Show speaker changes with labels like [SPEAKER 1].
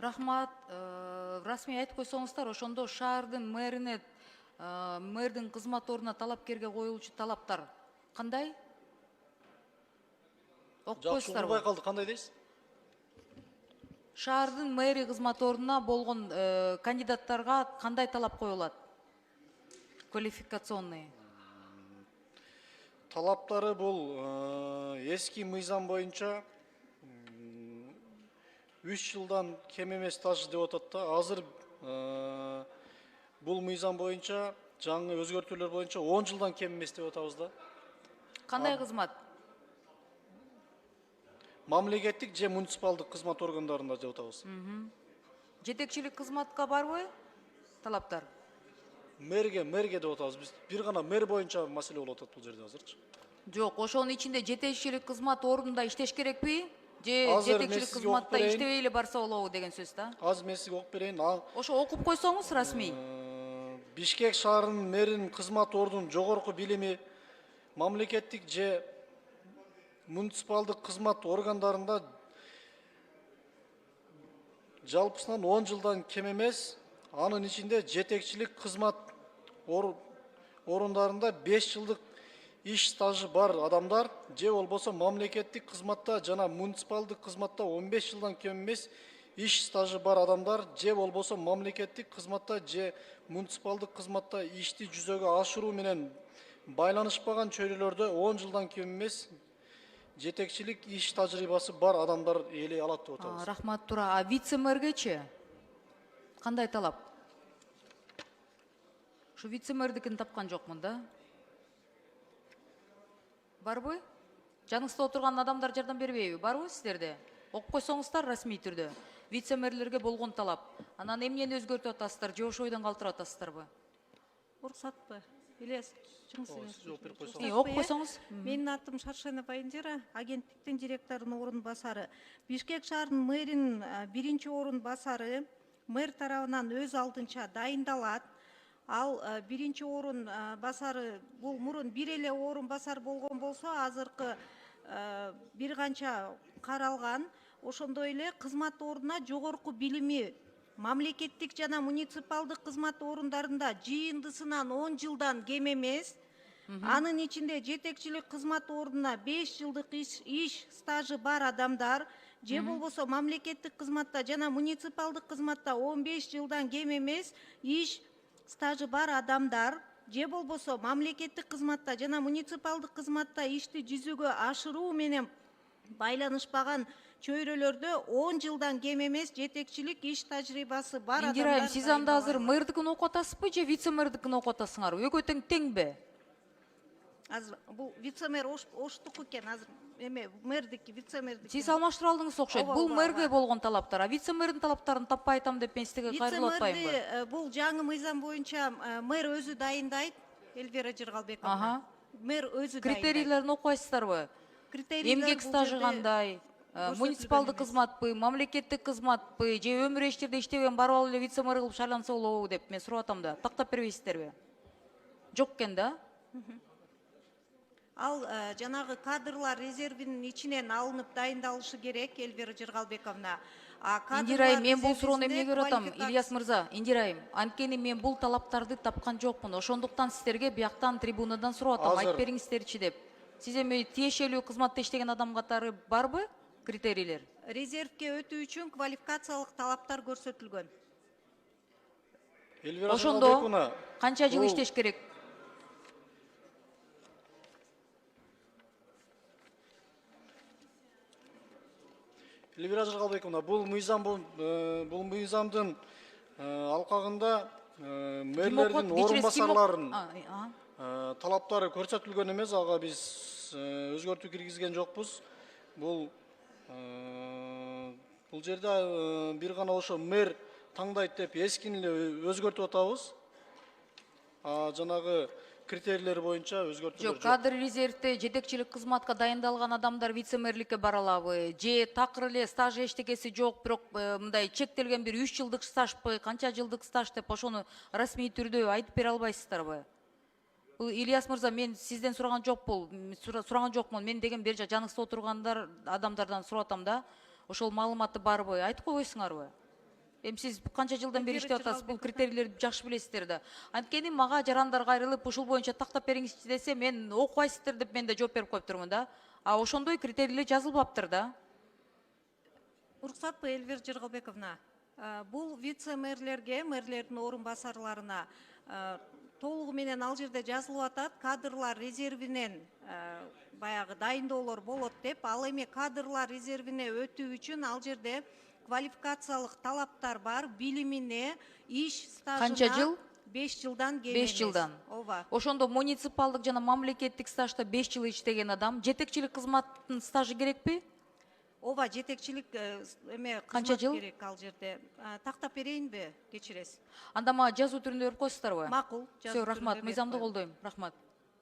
[SPEAKER 1] Рахмат, расмий айтып койсоңуздар, ошондо шаардын мэрине, мэрдин кызмат ордуна талапкерге коюлчу талаптар кандай? Окуп
[SPEAKER 2] Жакшы
[SPEAKER 1] койсуздарбы?
[SPEAKER 2] угубай калды, кандай дейсиз?
[SPEAKER 1] Шаардын мэри кызмат ордуна болгон кандидаттарга кандай талап коюлат? Квалификационный.
[SPEAKER 2] Талаптары бул эски мыйзам боюнча 3 жылдан кем эмес стаж деп атат да. Азыр бул мыйзам боюнча жаңы өзгөртүүлөр боюнча 10 жылдан кем эмес деп атабыз да.
[SPEAKER 1] Кандай кызмат?
[SPEAKER 2] Мамлекеттик же муниципалдык кызмат органдарында деп атабыз.
[SPEAKER 1] Жетекчилик кызматка барбы талаптар?
[SPEAKER 2] Мэрге деп атабыз. Биз бир гана мэр боюнча маселе болуп атат бул жерде азырчы.
[SPEAKER 1] Жок, ошонун ичинде жетекчилик кызмат ордунда иштеш керекпи? Же
[SPEAKER 2] Азыр
[SPEAKER 1] жетекчилик
[SPEAKER 2] мен сизге
[SPEAKER 1] кызматта
[SPEAKER 2] окуп берейин.
[SPEAKER 1] иштебей эле барса болобу деген сөз да?
[SPEAKER 2] Азыр мен сизге окуп берейин.
[SPEAKER 1] Ошо окуп койсоңуз расмий.
[SPEAKER 2] Бишкек шаарынын мэринин кызмат ордунун жогорку билими мамлекеттик же муниципалдык кызмат органдарында жалпысынан 10 жылдан кем эмес, анын ичинде жетекчилик кызмат орундарында 5 жылдык иш стажы бар адамдар же болбосо мамлекеттик кызматта жана муниципалдык кызматта 15 жылдан кем эмес иш стажы бар адамдар же болбосо мамлекеттик кызматта же муниципалдык кызматта ишти жүзөгө ашыруу менен байланышпаган чөйрөлөрдө 10 жылдан кем эмес жетекчилик иш тажрыйбасы бар адамдар ээлей алат деп атабыз.
[SPEAKER 1] Рахмат тура. А вице-мэргечи кандай талап? Ушу вице-мэрдикин тапкан жокмун да. Барбы? Жаныңызда отурган адамдар жардам бербейби? Барбы сиздерде? Окуп койсоңуздар расмий түрдө. Вице-мэрлерге болгон талап. Анан эмнени өзгөртүп атасыздар же ошо ойдон калтырып атасыздарбы?
[SPEAKER 3] Уруксатпы? Ильяс,
[SPEAKER 1] Окуп койсоңуз.
[SPEAKER 3] Менин атым Шаршенова Индира, агенттиктин директорунун орун басары. Бишкек шаарынын мэринин биринчи орун басары мэр тарабынан өз алдынча дайындалат. Ал биринчи орун басары бул мурун бир эле орун басар болгон болсо, азыркы бир канча каралган. Ошондой эле кызмат ордуна жогорку билими мамлекеттик жана муниципалдык кызмат орундарында жыйындысынан 10 жылдан кем эмес. Анын ичинде жетекчилик кызмат ордуна 5 жылдык иш стажы бар адамдар же болбосо мамлекеттик кызматта жана муниципалдык кызматта 15 жылдан кем эмес иш стажы бар адамдар же болбосо мамлекеттик кызматта жана муниципалдык кызматта ишти жүзөгө ашыруу менен байланышпаган чөйрөлөрдө 10 жылдан кем эмес жетекчилик иш тажрыйбасы бар адамдар.
[SPEAKER 1] Индира, сиз анда азыр мэрдикин окуп атасызбы же вице-мэрдикин окуп атасыңарбы? Экөө теңби?
[SPEAKER 3] Азыр бул вице-мэр оштук экен, азыр эме мэрдики, вице-мэрдики.
[SPEAKER 1] Сиз алмаштыра алдыңыз окшойт. Бул мэрге болгон талаптар, а вице-мэрдин талаптарын таппай атам деп мен сизге кайрылып атпаймынбы?
[SPEAKER 3] Вице-мэрди бул жаңы мыйзам боюнча мэр өзү дайындайт, Эльвира Жыргалбековна. Мэр өзү дайындайт.
[SPEAKER 1] Критерийлерин окуйсуздарбы? Эмгек стажы кандай? Муниципалдык кызматпы, мамлекеттик кызматпы, же өмүр иштерде иштеген барып алып эле вице-мэр кылып шайланса болобу деп мен сурап атам да. Тактап бербейсиздерби? Жок экен да?
[SPEAKER 3] Ал жанагы кадрлар резервинин ичинен алынып дайындалышы керек, Эльвира Жыргалбековна.
[SPEAKER 1] Индирайым, мен бул суроону эмнеге көрүп атам? Ильяс мырза, Индирайым, анткени мен бул талаптарды тапкан жокмун. Ошондуктан сиздерге бияктан трибунадан сурап атам, айтып бериңиздерчи деп. Сиз эми тиешелүү кызматта иштеген адам катары барбы критерийлер?
[SPEAKER 3] Резервке өтүү үчүн квалификациялык талаптар көрсөтүлгөн.
[SPEAKER 1] Ошондо канча жыл иштеш керек?
[SPEAKER 2] Эльвира Жыргалбековна, бул мыйзамдын алкагында мэрлердин орун басарларынын талаптары көрсөтүлгөн эмес, ага биз өзгөртүү киргизген жокпуз. Бул жерде бир гана ошо мэр таңдайт деп эскини эле өзгөртүп атабыз. Жанагы критерийлер боюнча өзгөртүүлөр жок.
[SPEAKER 1] Кадр резервде жетекчилик кызматка дайындалган адамдар вице-мэрликке бара алабы? Же такыр эле стаж эчтекеси жок, бирок мындай чектелген бир 3 жылдык стажбы, канча жылдык стаж деп ошону расмий түрдө айтып бере албайсыздарбы? Бул Ильяс мырза, мен сизден сураган жокмун. Мен деген бер жаныңызда отургандар адамдардан сурап атам да. Ошол маалыматы барбы? Айтып койбойсуңарбы? Эми сиз канча жылдан бери
[SPEAKER 3] Элдер
[SPEAKER 1] иштеп атасыз, бул
[SPEAKER 3] Жыргалбековна.
[SPEAKER 1] критерийлерди жакшы билесиздер да. Анткени мага жарандар кайрылып ушул боюнча тактап бериңизчи десе, мен окубайсыздар деп мен да жооп берип коюп турмун да. А ошондой критерийлер жазылбаптыр да.
[SPEAKER 3] Уруксатпы Эльвира Жыргалбековна? Бул вице-мэрлерге, мэрлердин орун басарларына толугу менен ал жерде жазылып атат, кадрлар резервинен баягы дайындоолор болот деп, ал эми кадрлар резервине өтүү үчүн ал жерде квалификациялык талаптар бар, билимине, иш стажына.
[SPEAKER 1] Канча жыл?
[SPEAKER 3] 5 жылдан кем
[SPEAKER 1] 5
[SPEAKER 3] эмес.
[SPEAKER 1] жылдан.
[SPEAKER 3] Ооба.
[SPEAKER 1] Ошондо муниципалдык жана мамлекеттик стажда 5 жыл иштеген адам жетекчилик кызматтын стажы керекпи?
[SPEAKER 3] Ооба, жетекчилик эме
[SPEAKER 1] Канча
[SPEAKER 3] кызмат
[SPEAKER 1] жыл?
[SPEAKER 3] керек ал жерде. Тактап берейинби? Кечиресиз.
[SPEAKER 1] Анда мага жазуу түрүндө берип коесуздарбы?
[SPEAKER 3] Макул.
[SPEAKER 1] Все, рахмат, мыйзамды колдойм. Рахмат.